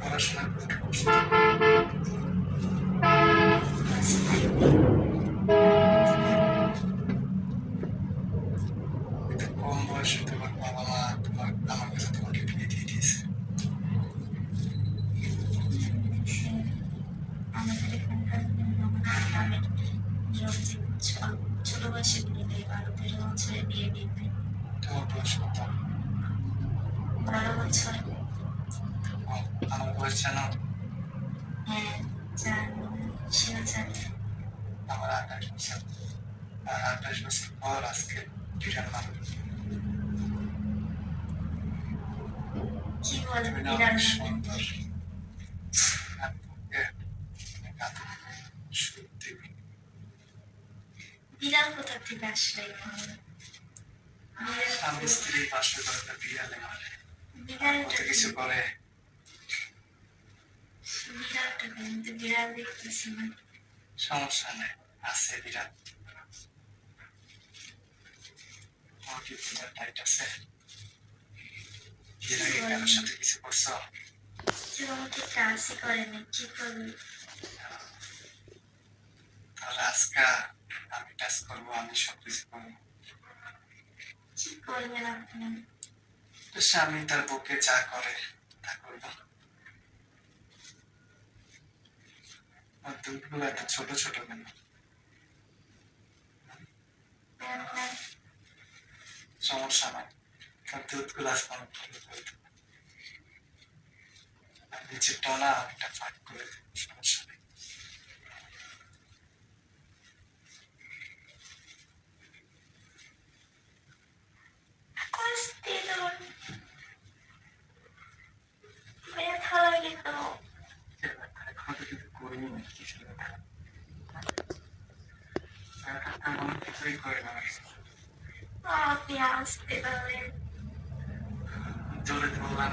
পড়াশোনা করে কম বয়সে তোমার বাবা মা আমার কাছে তোমাকে বিয়ে দিয়ে দিয়েছে। আমাদের এখানকার গ্রামের নিয়ম যে ছোট বয়সে বিয়ে দেয়, 12-13 বছরে বিয়ে দিবে। তোমার বয়স কত? 12 বছর। আমার বয়স জানো? হ্যাঁ জানি, সেও জানি। আমার 28 বছর। আর 28 বছর পর আজকে বিড়াল মারব। কি বলে তুমি না বিড়াল অনেক মারবেন? সুন্দর। সত্যি বিড়াল কোথা থেকে আসলে এখানে? স্বামী স্ত্রী পাশে করে তো বিড়ালে মারে। বিড়ালটা কত কিছু করে। বিড়ালটা কিন্তু বিড়াল দেখতেছি না। সমস্যা নেই, আছে বিড়াল। আমার কি বিড়াল টাইট আছে? এর আগে কারোর সাথে কিছু করছো? কেউ আমাকে কাজই করেনি, কি করবি? তাহলে আজকে আমি টাচ করবো, আমি সবকিছু করবো। কি করবেন আপনি? তো স্বামী তার বুকে যা করে তা করবো। আর দুধগুলো এত ছোট ছোট কেন? সমস্যা নাই, তার দুধগুলো আজকে অনেক ভালো করে দেবো। আর নিচেরটাও না অনেকটা ফাঁক করে দেবো, সমস্যা নেই। কষ্টে তোর ব্যথা লাগে তো। এখন তো কিছু করিনি, কিছু তেমন কিছুই করে না। আপনি আসতে পারেন। জোরে বললাম